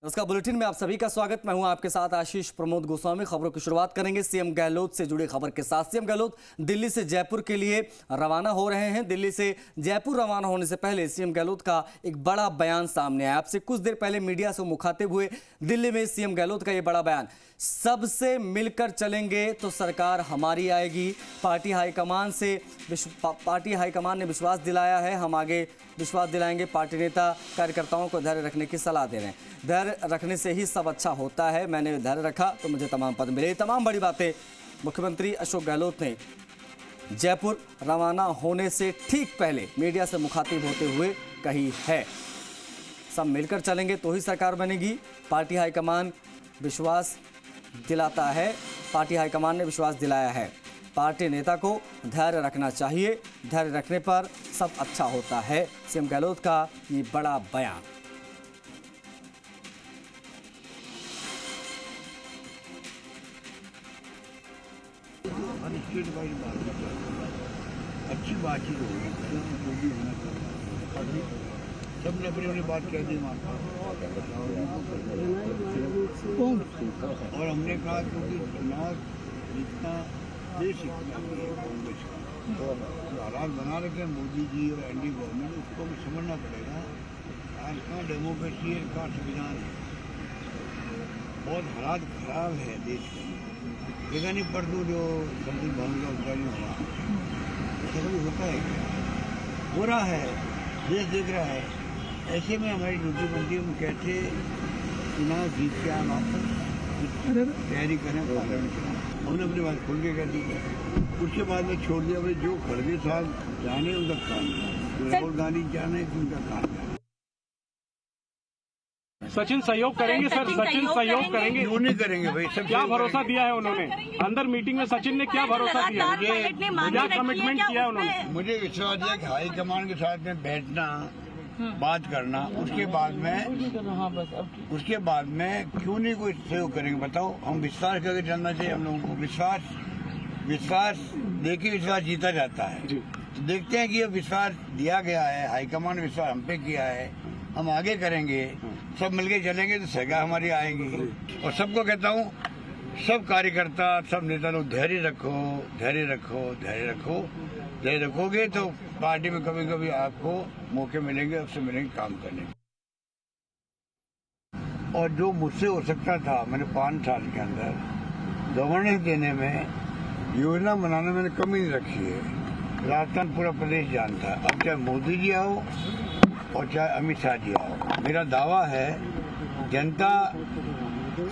नमस्कार, बुलेटिन में आप सभी का स्वागत। मैं हूं आपके साथ आशीष प्रमोद गोस्वामी। खबरों की शुरुआत करेंगे सीएम गहलोत से जुड़ी खबर के साथ। सीएम गहलोत दिल्ली से जयपुर के लिए रवाना हो रहे हैं। दिल्ली से जयपुर रवाना होने से पहले सीएम गहलोत का एक बड़ा बयान सामने आया। आपसे कुछ देर पहले मीडिया से मुखातिब हुए दिल्ली में सीएम गहलोत का यह बड़ा बयान, सबसे मिलकर चलेंगे तो सरकार हमारी आएगी। पार्टी हाईकमान ने विश्वास दिलाया है, हम आगे विश्वास दिलाएंगे। पार्टी नेता कार्यकर्ताओं को धैर्य रखने की सलाह दे रहे हैं। धैर्य रखने से ही सब अच्छा होता है, मैंने धैर्य रखा तो मुझे तमाम पद मिले। तमाम बड़ी बातें मुख्यमंत्री अशोक गहलोत ने जयपुर रवाना होने से ठीक पहले मीडिया से मुखातिब होते हुए कही है। सब मिलकर चलेंगे तो ही सरकार बनेगी। पार्टी हाईकमान विश्वास दिलाता है, पार्टी हाईकमान ने विश्वास दिलाया है। पार्टी नेता को धैर्य रखना चाहिए, धैर्य रखने पर सब अच्छा होता है। सीएम गहलोत का ये बड़ा बयान। अच्छी बातचीत होगी, जो भी होना चाहिए। सबने अपनी अपनी बात कह दी और हमने कहा क्योंकि चुनाव जितना दे सकता है कांग्रेस का तो हालात बना रखे मोदी जी और एनडीए गवर्नमेंट, उसको भी समझना पड़ेगा। आज कहाँ डेमोक्रेसी है, कहाँ संविधान है। बहुत हालात खराब है देश में। देखा नहीं परसों जो संसद भवन का उद्घाटन हुआ, ऐसा कभी होता है क्या? हो रहा है, देश देख रहा है। ऐसे में हमारी ड्यूटी बनती है, हम कैसे चुनाव जीत के आए वापस तैयारी करें पार्लियामेंट चुनाव। हमने अपनी बात खोल के कर दी, उसके बाद में छोड़ दिया भाई जो खड़गे साहब जाने उनका काम है, जो राहुल गांधी जाने उनका काम है। सचिन सहयोग करेंगे सर, सचिन सहयोग करेंगे। क्यों नहीं करेंगे भाई? सब क्या भरोसा दिया है उन्होंने अंदर मीटिंग में? सचिन ने क्या भरोसा दिया, क्या कमिटमेंट किया उन्होंने? मुझे विश्वास है कि हाईकमान के साथ में बैठना, बात करना, उसके बाद में क्यों नहीं कोई सहयोग करेंगे? बताओ, हम विश्वास करके चलना चाहिए। हम लोगों को विश्वास देके विश्वास जीता जाता है। तो देखते हैं कि ये विश्वास दिया गया है, हाईकमान ने विश्वास हम पे किया है, हम आगे करेंगे, सब मिलके चलेंगे तो सरकार हमारी आएगी। और सबको कहता हूँ, सब कार्यकर्ता, सब नेता लोग धैर्य रखो, धैर्य रखो, धैर्य रखो। धैर्य रखोगे तो पार्टी में कभी कभी आपको मौके मिलेंगे, उससे मिलेंगे काम करने। और जो मुझसे हो सकता था, मैंने 5 साल के अंदर गवर्नेंस देने में, योजना बनाने में मैंने कमी नहीं रखी है। राजस्थान पूरा प्रदेश जानता है। अब चाहे मोदी जी आओ और चाहे अमित शाह जी आओ, मेरा दावा है जनता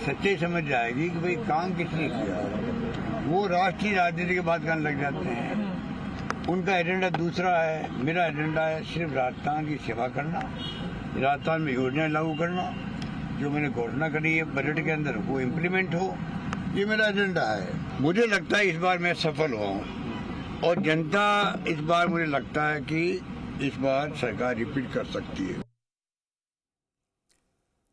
सच्चे समझ जाएगी कि भाई काम किसने किया। वो राष्ट्रीय राजनीति की बात करने लग जाते हैं। उनका एजेंडा दूसरा है, मेरा एजेंडा है सिर्फ राजस्थान की सेवा करना, राजस्थान में योजनाएं लागू करना, जो मैंने घोषणा करी है बजट के अंदर वो इम्प्लीमेंट हो, ये मेरा एजेंडा है। मुझे लगता है इस बार मैं सफल हुआ हूँ और जनता इस बार मुझे लगता है कि इस बार सरकार रिपीट कर सकती है।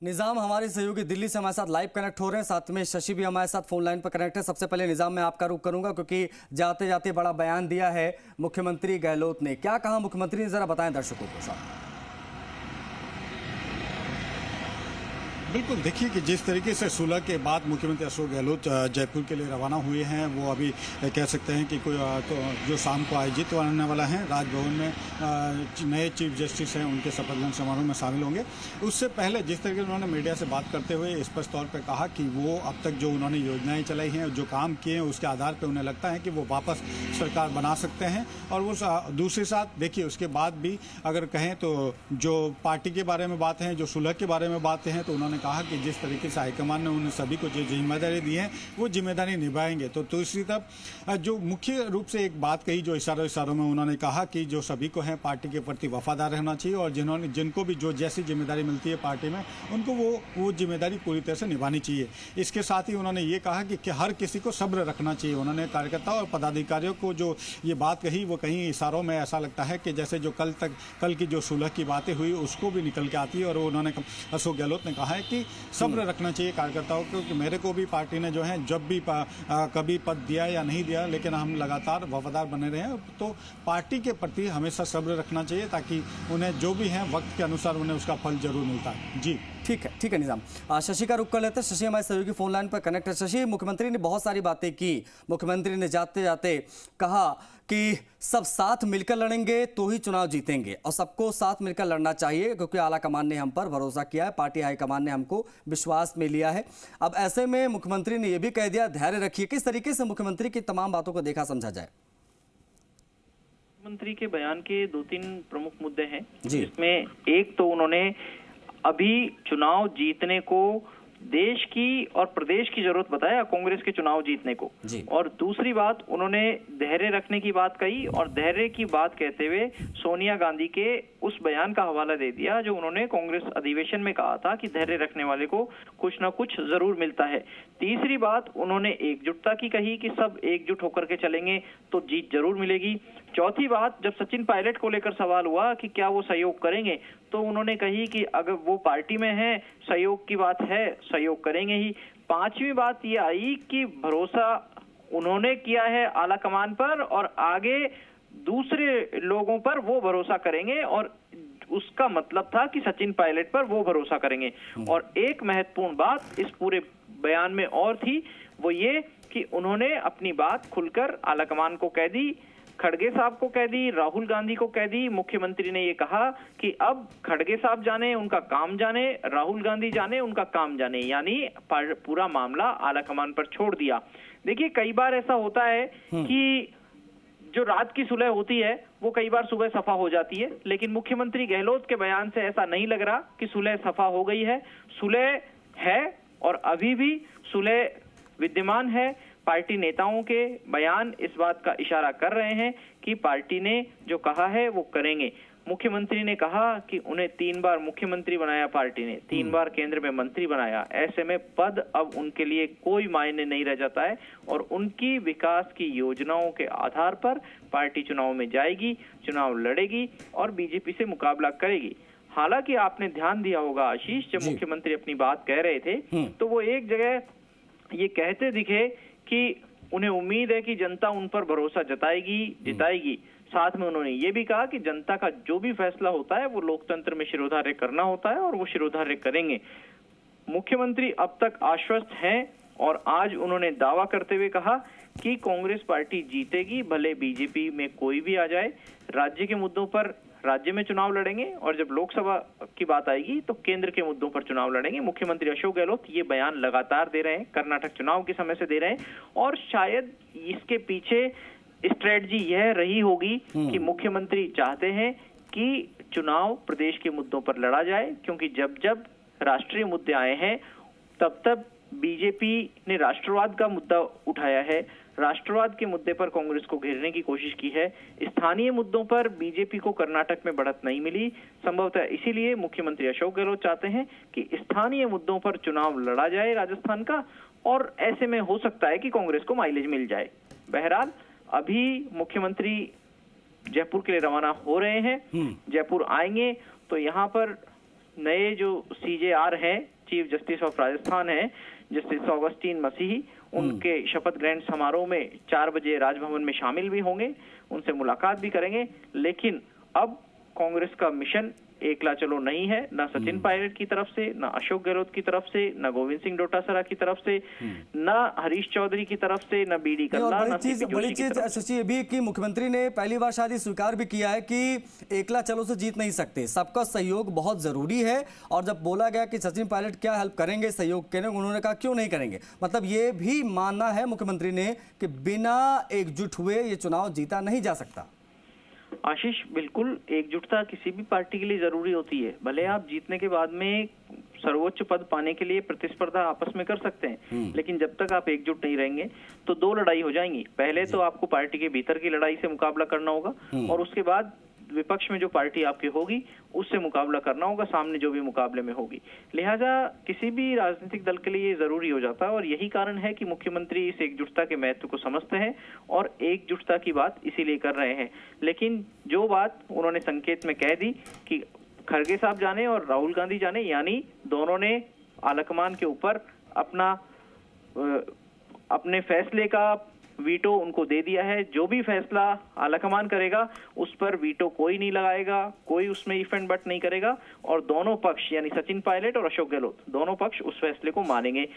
निजाम हमारे सहयोगी दिल्ली से हमारे साथ लाइव कनेक्ट हो रहे हैं, साथ में शशि भी हमारे साथ फोन लाइन पर कनेक्ट है। सबसे पहले निजाम में आपका रुख करूंगा क्योंकि जाते जाते बड़ा बयान दिया है मुख्यमंत्री गहलोत ने। क्या कहा मुख्यमंत्री ने, जरा बताएं दर्शकों को साथ। बिल्कुल, देखिए कि जिस तरीके से सुलह के बाद मुख्यमंत्री अशोक गहलोत जयपुर के लिए रवाना हुए हैं, वो अभी कह सकते हैं कि कोई तो जो शाम को आयोजित होने वाला है राजभवन में नए चीफ जस्टिस हैं, उनके शपथ ग्रहण समारोह में शामिल होंगे। उससे पहले जिस तरीके से उन्होंने मीडिया से बात करते हुए स्पष्ट तौर पर कहा कि वो अब तक जो उन्होंने योजनाएं चलाई हैं, जो काम किए हैं, उसके आधार पर उन्हें लगता है कि वो वापस सरकार बना सकते हैं। और वो दूसरे साथ देखिए उसके बाद भी अगर कहें तो जो पार्टी के बारे में बातें हैं, जो सुलह के बारे में बातें हैं, तो उन्होंने कहा कि जिस तरीके से हाईकमान ने उन सभी को जो जिम्मेदारी दी है वो जिम्मेदारी निभाएंगे। तो दूसरी तरफ जो मुख्य रूप से एक बात कही, जो इशारों में उन्होंने कहा कि जो सभी को है पार्टी के प्रति वफादार रहना चाहिए और जिनको भी जो जैसी जिम्मेदारी मिलती है पार्टी में, उनको वो जिम्मेदारी पूरी तरह से निभानी चाहिए। इसके साथ ही उन्होंने ये कहा कि हर किसी को सब्र रखना चाहिए। उन्होंने कार्यकर्ताओं और पदाधिकारियों को जो ये बात कही, वो कहीं इशारों में ऐसा लगता है कि जैसे जो कल की जो सुलह की बातें हुई उसको भी निकल के आती है। और उन्होंने अशोक गहलोत ने कहा है कि सब्र रखना चाहिए कार्यकर्ताओं को कि मेरे को भी पार्टी ने जो है जब भी कभी पद दिया या नहीं दिया, लेकिन हम लगातार वफादार बने रहे हैं। तो पार्टी के प्रति हमेशा सब्र रखना चाहिए ताकि उन्हें जो भी है वक्त के अनुसार उन्हें उसका फल जरूर मिलता है। जी। ठीक है निजाम। शशि का रुख कर लेते हैं। शशि हमारे सहयोगी फोन लाइन पर कनेक्ट है। शशि, मुख्यमंत्री ने बहुत सारी बातें की। मुख्यमंत्री ने जाते जाते कहा कि सब साथ मिलकर लड़ेंगे तो ही चुनाव जीतेंगे और सबको साथ मिलकर लड़ना चाहिए क्योंकि आला कमान ने हम पर भरोसा किया है, पार्टी हाईकमान ने हमको विश्वास में लिया है। अब ऐसे में मुख्यमंत्री ने यह भी कह दिया धैर्य रखिए। किस तरीके से मुख्यमंत्री की तमाम बातों को देखा समझा जाए? मुख्यमंत्री के बयान के 2-3 प्रमुख मुद्दे हैं जिसमें एक तो उन्होंने अभी चुनाव जीतने को देश की और प्रदेश की जरूरत बताया, कांग्रेस के चुनाव जीतने को। और दूसरी बात उन्होंने धैर्य रखने की बात कही और धैर्य की बात कहते हुए सोनिया गांधी के उस बयान का हवाला दे दिया जो उन्होंने कांग्रेस अधिवेशन में कहा था कि धैर्य रखने वाले को कुछ ना कुछ जरूर मिलता है। तीसरी बात उन्होंने एकजुटता की कही कि सब एकजुट होकर के चलेंगे तो जीत जरूर मिलेगी। चौथी बात, जब सचिन पायलट को लेकर सवाल हुआ कि क्या वो सहयोग करेंगे तो उन्होंने कही कि अगर वो पार्टी में है, सहयोग की बात है, सहयोग करेंगे ही। पांचवी बात ये आई कि भरोसा उन्होंने किया है आला कमान पर और आगे दूसरे लोगों पर वो भरोसा करेंगे और उसका मतलब था कि सचिन पायलट पर वो भरोसा करेंगे। और एक महत्वपूर्ण बात इस पूरे बयान में और थी, वो ये कि उन्होंने अपनी बात खुलकर आला कमान को कह दी, खड़गे साहब को कह दी, राहुल गांधी को कह दी। मुख्यमंत्री ने ये कहा कि अब खड़गे साहब जाने उनका काम जाने, राहुल गांधी जाने उनका काम जाने, यानी पूरा मामला आलाकमान पर छोड़ दिया। देखिए कई बार ऐसा होता है कि जो रात की सुलह होती है वो कई बार सुबह सफा हो जाती है, लेकिन मुख्यमंत्री गहलोत के बयान से ऐसा नहीं लग रहा कि सुलह सफा हो गई है। सुलह है और अभी भी सुलह विद्यमान है। पार्टी नेताओं के बयान इस बात का इशारा कर रहे हैं कि पार्टी ने जो कहा है वो करेंगे। मुख्यमंत्री ने कहा कि उन्हें 3 बार मुख्यमंत्री बनाया, पार्टी ने 3 बार केंद्र में मंत्री बनाया। ऐसे में पद अब उनके लिए कोई मायने नहीं रह जाता है और उनकी विकास की योजनाओं के आधार पर पार्टी चुनाव में जाएगी, चुनाव लड़ेगी और बीजेपी से मुकाबला करेगी। हालांकि आपने ध्यान दिया होगा आशीष, जब मुख्यमंत्री अपनी बात कह रहे थे तो वो एक जगह ये कहते दिखे कि उन्हें उम्मीद है कि जनता उन पर भरोसा जताएगी, जिताएगी। साथ में उन्होंने ये भी कहा कि जनता का जो भी फैसला होता है वो लोकतंत्र में शिरोधार्य करना होता है और वो शिरोधार्य करेंगे। मुख्यमंत्री अब तक आश्वस्त हैं और आज उन्होंने दावा करते हुए कहा कि कांग्रेस पार्टी जीतेगी, भले बीजेपी में कोई भी आ जाए। राज्य के मुद्दों पर राज्य में चुनाव लड़ेंगे और जब लोकसभा की बात आएगी तो केंद्र के मुद्दों पर चुनाव लड़ेंगे। मुख्यमंत्री अशोक गहलोत ये बयान लगातार दे रहे हैं, कर्नाटक चुनाव के समय से दे रहे हैं और शायद इसके पीछे स्ट्रेटजी यह रही होगी कि मुख्यमंत्री चाहते हैं कि चुनाव प्रदेश के मुद्दों पर लड़ा जाए, क्योंकि जब जब राष्ट्रीय मुद्दे आए हैं तब तब बीजेपी ने राष्ट्रवाद का मुद्दा उठाया है, राष्ट्रवाद के मुद्दे पर कांग्रेस को घेरने की कोशिश की है। स्थानीय मुद्दों पर बीजेपी को कर्नाटक में बढ़त नहीं मिली, संभवतः इसीलिए मुख्यमंत्री अशोक गहलोत चाहते हैं कि स्थानीय मुद्दों पर चुनाव लड़ा जाए राजस्थान का, और ऐसे में हो सकता है कि कांग्रेस को माइलेज मिल जाए। बहरहाल अभी मुख्यमंत्री जयपुर के लिए रवाना हो रहे हैं। जयपुर आएंगे तो यहाँ पर नए जो CJR हैं, चीफ जस्टिस ऑफ राजस्थान है, जस्टिस ऑगस्टीन मसीही, उनके शपथ ग्रहण समारोह में 4 बजे राजभवन में शामिल भी होंगे, उनसे मुलाकात भी करेंगे। लेकिन अब कांग्रेस का मिशन एकला चलो नहीं है, ना सचिन पायलट की तरफ से, ना अशोक गहलोत की तरफ से, ना गोविंद सिंह डोटासरा की तरफ से, ना हरीश चौधरी की तरफ से, ना BD कल्ला, ना CP बड़ी जोशी चीज शशि ये भी कि मुख्यमंत्री ने पहली बार शायद स्वीकार भी किया है कि एकला चलो से जीत नहीं सकते, सबका सहयोग बहुत जरूरी है। और जब बोला गया कि सचिन पायलट क्या हेल्प करेंगे सहयोग के, उन्होंने कहा क्यों नहीं करेंगे। मतलब ये भी मानना है मुख्यमंत्री ने कि बिना एकजुट हुए ये चुनाव जीता नहीं जा सकता। आशीष, बिल्कुल एकजुटता किसी भी पार्टी के लिए जरूरी होती है। भले आप जीतने के बाद में सर्वोच्च पद पाने के लिए प्रतिस्पर्धा आपस में कर सकते हैं, लेकिन जब तक आप एकजुट नहीं रहेंगे तो 2 लड़ाई हो जाएंगी। पहले तो आपको पार्टी के भीतर की लड़ाई से मुकाबला करना होगा और उसके बाद विपक्ष में जो पार्टी आपकी होगी उससे मुकाबला करना होगा, सामने जो भी मुकाबले में होगी। लिहाजा किसी भी राजनीतिक दल के लिए ये जरूरी हो जाता है और यही कारण है कि मुख्यमंत्री इस एकजुटता के महत्व को समझते हैं और एकजुटता की बात इसीलिए कर रहे हैं। लेकिन जो बात उन्होंने संकेत में कह दी कि खड़गे साहब जाने और राहुल गांधी जाने, यानी दोनों ने आलाकमान के ऊपर अपने फैसले का वीटो उनको दे दिया है। जो भी फैसला आलाकमान करेगा उस पर वीटो कोई नहीं लगाएगा, कोई उसमें इफ एंड बट नहीं करेगा, और दोनों पक्ष यानी सचिन पायलट और अशोक गहलोत दोनों पक्ष उस फैसले को मानेंगे।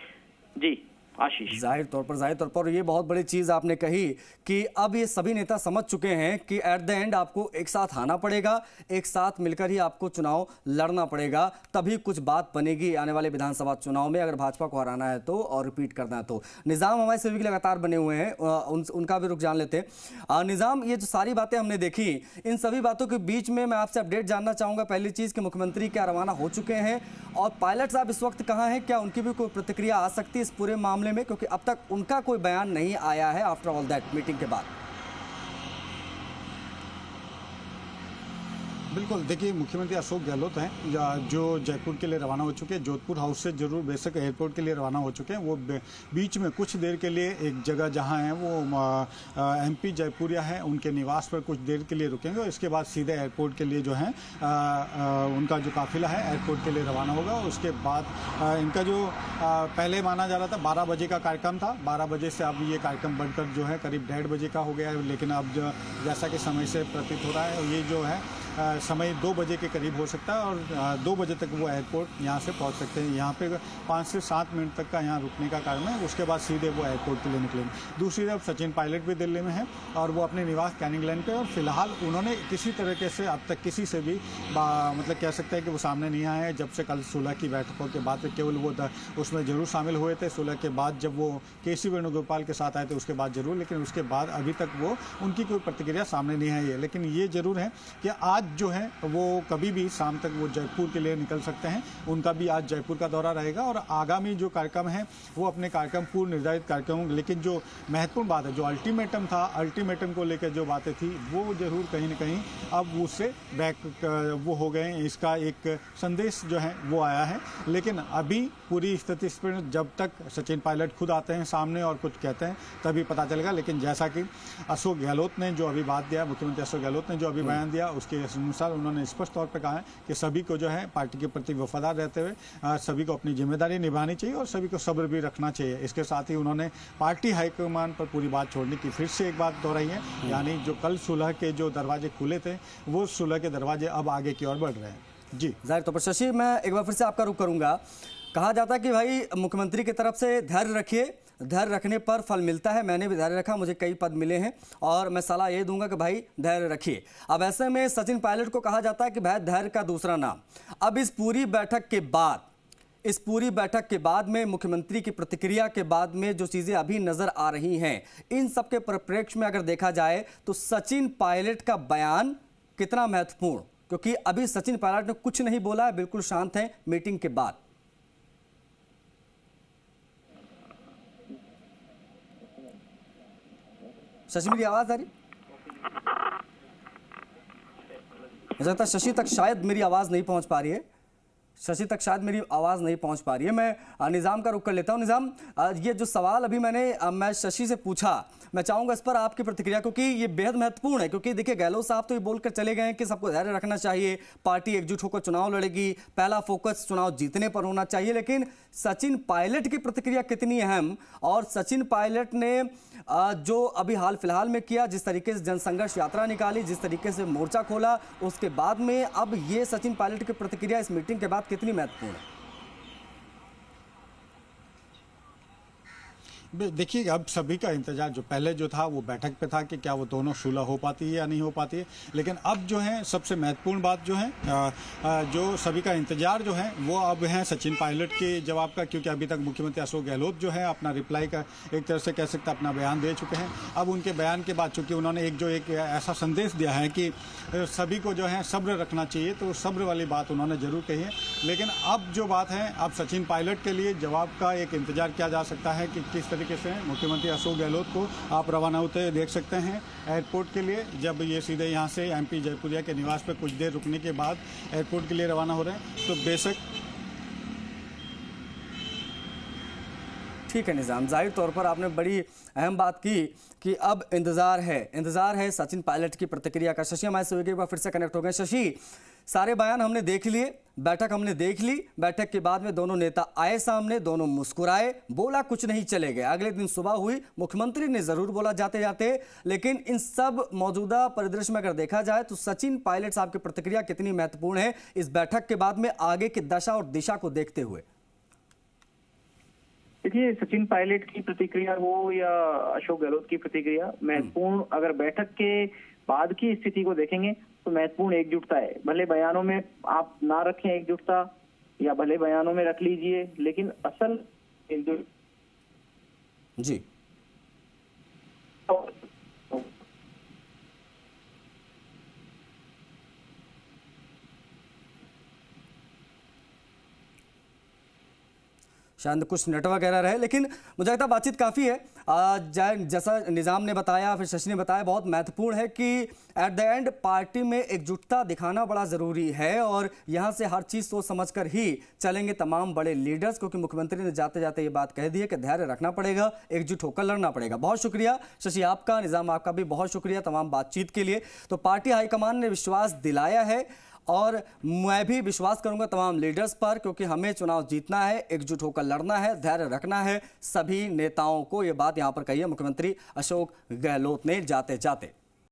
जी आशीष, जाहिर तौर पर ये बहुत बड़ी चीज आपने कही कि अब ये सभी नेता समझ चुके हैं कि एट द एंड आपको एक साथ आना पड़ेगा, एक साथ मिलकर ही आपको चुनाव लड़ना पड़ेगा, तभी कुछ बात बनेगी आने वाले विधानसभा चुनाव में, अगर भाजपा को हराना है तो और रिपीट करना है तो। निजाम हमारे सभी लगातार बने हुए हैं, उनका भी रुख जान लेते हैं। निजाम, ये जो सारी बातें हमने देखी, इन सभी बातों के बीच में मैं आपसे अपडेट जानना चाहूंगा। पहली चीज कि मुख्यमंत्री क्या रवाना हो चुके हैं और पायलट साहब इस वक्त कहां हैं? क्या उनकी भी कोई प्रतिक्रिया आ सकती है इस पूरे मामले में, क्योंकि अब तक उनका कोई बयान नहीं आया है आफ्टर ऑल दैट मीटिंग के बाद? बिल्कुल, देखिए मुख्यमंत्री अशोक गहलोत हैं जो जयपुर के लिए रवाना हो चुके हैं। जोधपुर हाउस से जरूर बेशक एयरपोर्ट के लिए रवाना हो चुके हैं। वो बीच में कुछ देर के लिए एक जगह जहां है वो MP जयपुरिया है, उनके निवास पर कुछ देर के लिए रुकेंगे और इसके बाद सीधे एयरपोर्ट के लिए जो है उनका जो काफिला है एयरपोर्ट के लिए रवाना होगा। उसके बाद इनका जो पहले माना जा रहा था 12 बजे का कार्यक्रम था, 12 बजे से अब ये कार्यक्रम बढ़कर जो है करीब 1:30 बजे का हो गया है। लेकिन अब जैसा कि समय से प्रतीत हो रहा है ये जो है समय 2 बजे के करीब हो सकता है और 2 बजे तक वो एयरपोर्ट यहाँ से पहुँच सकते हैं। यहाँ पे 5 से 7 मिनट तक का यहाँ रुकने का कारण है, उसके बाद सीधे वो एयरपोर्ट के लिए निकलेंगे। दूसरी तरफ सचिन पायलट भी दिल्ली में है और वो अपने निवास कैनिंग लैंड पे, और फिलहाल उन्होंने किसी तरीके से अब तक किसी से भी मतलब कह सकते हैं कि वो सामने नहीं आए हैं। जब से कल सुलह की बैठकों के बाद केवल वो उसमें जरूर शामिल हुए थे, सुलह के बाद जब वो KC वेणुगोपाल के साथ आए थे उसके बाद जरूर, लेकिन उसके बाद अभी तक वो उनकी कोई प्रतिक्रिया सामने नहीं आई है। लेकिन ये जरूर है कि आज जो है वो कभी भी शाम तक वो जयपुर के लिए निकल सकते हैं। उनका भी आज जयपुर का दौरा रहेगा और आगामी जो कार्यक्रम है वो अपने कार्यक्रम पूर्व निर्धारित कार्यक्रम, लेकिन जो महत्वपूर्ण बात है, जो अल्टीमेटम था, अल्टीमेटम को लेकर जो बातें थी वो जरूर कहीं ना कहीं अब उससे बैक वो हो गए। इसका एक संदेश जो है वो आया है, लेकिन अभी पूरी स्थिति पर जब तक सचिन पायलट खुद आते हैं सामने और कुछ कहते हैं तभी पता चलेगा। लेकिन जैसा कि अशोक गहलोत ने जो अभी बात दिया, मुख्यमंत्री अशोक गहलोत ने जो अभी बयान दिया, उसके अनुसार उन्होंने स्पष्ट तौर पर कहा है कि सभी को जो है पार्टी के प्रति वफादार रहते हुए सभी को अपनी जिम्मेदारी निभानी चाहिए और सभी को सब्र भी रखना चाहिए। इसके साथ ही उन्होंने पार्टी हाईकमान पर पूरी बात छोड़ने की फिर से एक बात दोहराई है, यानी जो कल सुलह के जो दरवाजे खुले थे वो सुलह के दरवाजे अब आगे की ओर बढ़ रहे हैं। जी जाहिर तौर पर शशि, मैं एक बार फिर से आपका रुख करूंगा। कहा जाता है कि भाई मुख्यमंत्री की तरफ से धैर्य रखिए, धैर्य रखने पर फल मिलता है। मैंने भी धैर्य रखा, मुझे कई पद मिले हैं और मैं सलाह ये दूंगा कि भाई धैर्य रखिए। अब ऐसे में सचिन पायलट को कहा जाता है कि भाई धैर्य का दूसरा नाम। अब इस पूरी बैठक के बाद में मुख्यमंत्री की प्रतिक्रिया के बाद में जो चीजें अभी नजर आ रही हैं, इन सब के परिप्रेक्ष्य में अगर देखा जाए तो सचिन पायलट का बयान कितना महत्वपूर्ण, क्योंकि अभी सचिन पायलट ने कुछ नहीं बोला है, बिल्कुल शांत है मीटिंग के बाद। शशि, मेरी आवाज आ रही? मुझे लगता है शशि तक शायद मेरी आवाज नहीं पहुंच पा रही है। शशि तक शायद मेरी आवाज़ नहीं पहुंच पा रही है। मैं निज़ाम का रुख कर लेता हूं। निज़ाम, ये जो सवाल अभी मैं शशि से पूछा, मैं चाहूंगा इस पर आपकी प्रतिक्रिया, क्योंकि ये बेहद महत्वपूर्ण है। क्योंकि देखिए गहलोत साहब तो ये बोलकर चले गए हैं कि सबको धैर्य रखना चाहिए, पार्टी एकजुट होकर चुनाव लड़ेगी, पहला फोकस चुनाव जीतने पर होना चाहिए। लेकिन सचिन पायलट की प्रतिक्रिया कितनी अहम, और सचिन पायलट ने जो अभी हाल फिलहाल में किया, जिस तरीके से जनसंघर्ष यात्रा निकाली, जिस तरीके से मोर्चा खोला, उसके बाद में अब ये सचिन पायलट की प्रतिक्रिया इस मीटिंग के बाद कितनी महत्वपूर्ण है? देखिए, अब सभी का इंतजार जो पहले जो था वो बैठक पे था कि क्या वो दोनों सुलह हो पाती है या नहीं हो पाती है, लेकिन अब जो है सबसे महत्वपूर्ण बात जो है जो सभी का इंतजार जो है वो अब है सचिन पायलट के जवाब का। क्योंकि अभी तक मुख्यमंत्री अशोक गहलोत जो है अपना रिप्लाई का एक तरह से कह सकते अपना बयान दे चुके हैं। अब उनके बयान के बाद चूंकि उन्होंने एक ऐसा संदेश दिया है कि सभी को जो है सब्र रखना चाहिए, तो सब्र वाली बात उन्होंने जरूर कही है। लेकिन अब जो बात है, अब सचिन पायलट के लिए जवाब का एक इंतजार किया जा सकता है कि किस तरीके से मुख्यमंत्री अशोक गहलोत को आप रवाना होते देख सकते हैं एयरपोर्ट के लिए। जब ये सीधे यहाँ से MP जयपुरिया के निवास पर कुछ देर रुकने के बाद एयरपोर्ट के लिए रवाना हो रहे हैं, तो बेशक ठीक है निज़ाम, जाहिर तौर पर आपने बड़ी अहम बात की कि अब इंतज़ार है सचिन पायलट की प्रतिक्रिया का। शशि हमारे से एक बार फिर से कनेक्ट हो गए। शशि, सारे बयान हमने देख लिए, बैठक हमने देख ली, बैठक के बाद में दोनों नेता आए सामने, दोनों मुस्कुराए, बोला कुछ नहीं चले गए। अगले दिन सुबह हुई, मुख्यमंत्री ने जरूर बोला जाते जाते, लेकिन इन सब मौजूदा परिदृश्य में अगर देखा जाए तो सचिन पायलट साहब की प्रतिक्रिया कितनी महत्वपूर्ण है इस बैठक के बाद में आगे की दशा और दिशा को देखते हुए? देखिए, सचिन पायलट की प्रतिक्रिया हो या अशोक गहलोत की प्रतिक्रिया, महत्वपूर्ण अगर बैठक के बाद की स्थिति को देखेंगे तो महत्वपूर्ण एकजुटता है। भले बयानों में आप ना रखें एकजुटता, या भले बयानों में रख लीजिए, लेकिन असल जी शायद कुछ नेटवर्क एरर है, लेकिन मुझे लगता है बातचीत काफ़ी है। जैसा निज़ाम ने बताया, फिर शशि ने बताया, बहुत महत्वपूर्ण है कि एट द एंड पार्टी में एकजुटता दिखाना बड़ा ज़रूरी है और यहाँ से हर चीज़ सोच समझकर ही चलेंगे तमाम बड़े लीडर्स, क्योंकि मुख्यमंत्री ने जाते जाते ये बात कह दी है कि धैर्य रखना पड़ेगा, एकजुट होकर लड़ना पड़ेगा। बहुत शुक्रिया शशि आपका, निज़ाम आपका भी बहुत शुक्रिया तमाम बातचीत के लिए। तो पार्टी हाईकमान ने विश्वास दिलाया है और मैं भी विश्वास करूंगा तमाम लीडर्स पर, क्योंकि हमें चुनाव जीतना है, एकजुट होकर लड़ना है, धैर्य रखना है सभी नेताओं को। ये बात यहां पर कही है मुख्यमंत्री अशोक गहलोत ने जाते जाते।